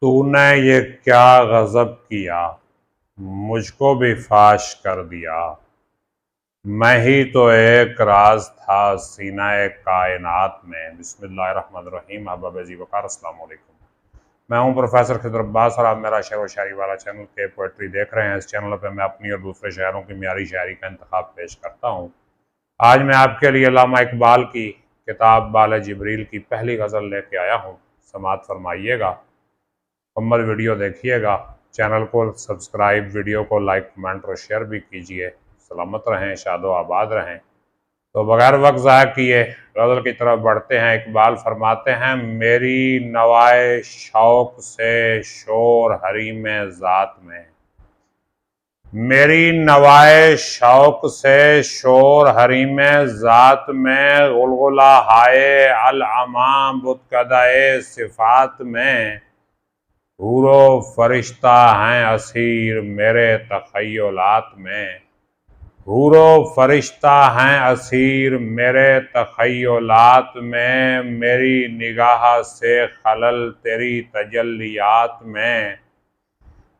तूने ये क्या गज़ब किया, मुझको भी फाश कर दिया। मैं ही तो एक राज था सीनाए कायनात में। बिस्मिल्लाहिर्रहमानिर्रहीम। अहबाब जी वक़ार, अस्सलाम वालेकुम। मैं हूं प्रोफेसर खिदर अब्बास और आप मेरा शेर व शायरी वाला चैनल के पोएट्री देख रहे हैं। इस चैनल पर मैं अपनी और दूसरे शायरों की म्यारी शायरी का इंतखाब पेश करता हूँ। आज मैं आपके लिए अल्लामा इकबाल की किताब बाल जिब्रील की पहली गज़ल लेके आया हूँ। समाअत फरमाइएगा, मुकम्मल वीडियो देखिएगा, चैनल को सब्सक्राइब, वीडियो को लाइक, कमेंट और शेयर भी कीजिए। सलामत रहें, शादो आबाद रहें। तो बगैर वक्त ज़ाया किए गज़ल की तरफ बढ़ते हैं। इकबाल फरमाते हैं, मेरी नवाए शौक से शोर हरीम ज़ात में। मेरी नवाए शौक से शोर हरीम ज़ात में, गुलगुला हाय अल अमा बुतकदाए सिफ़ात में। हूरो फरिश्ता हैं असीर मेरे तख़य्युलात में। हूरो फरिश्ता हैं असीर मेरे तख़य्युलात में। मेरी निगाह से खलल तेरी तजल्लियात में।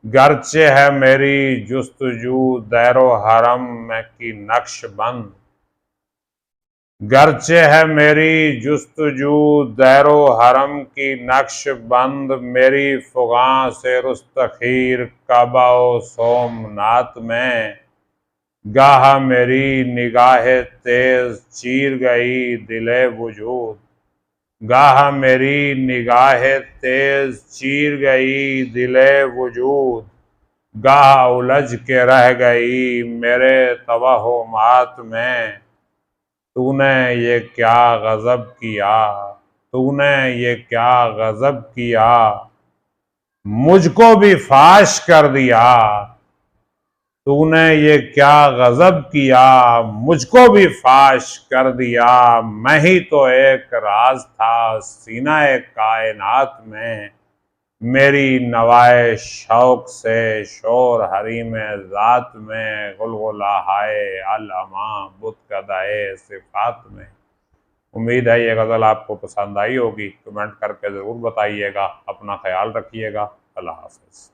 गर्चे है मेरी जुस्तजू दैरो हरम में की नक्शबंद। गर्चे है मेरी जुस्तजू दैरो हरम की नक्शबंद। मेरी फुगा से रुस्तखीर काबा सोमनाथ में। गाह मेरी निगाह तेज चीर गई दिले वजूद। गाह मेरी निगाह तेज चीर गई दिले वजूद। गाह उलझ के रह गई मेरे तवहुमात में। तूने ये क्या गज़ब किया, तूने ये क्या गज़ब किया, मुझको भी फाश कर दिया। तूने ये क्या गज़ब किया, मुझको भी फाश कर दिया। मैं ही तो एक राज था सीनाए कायनात में। मेरी नवाए शौक से शोर हरीम ज़ात में, गुलगुला हाय अल अमा बुतकदाए सिफ़ात में। उम्मीद है ये गज़ल आपको पसंद आई होगी। कमेंट करके ज़रूर बताइएगा। अपना ख्याल रखिएगा। अल्लाह हाफ़िज़।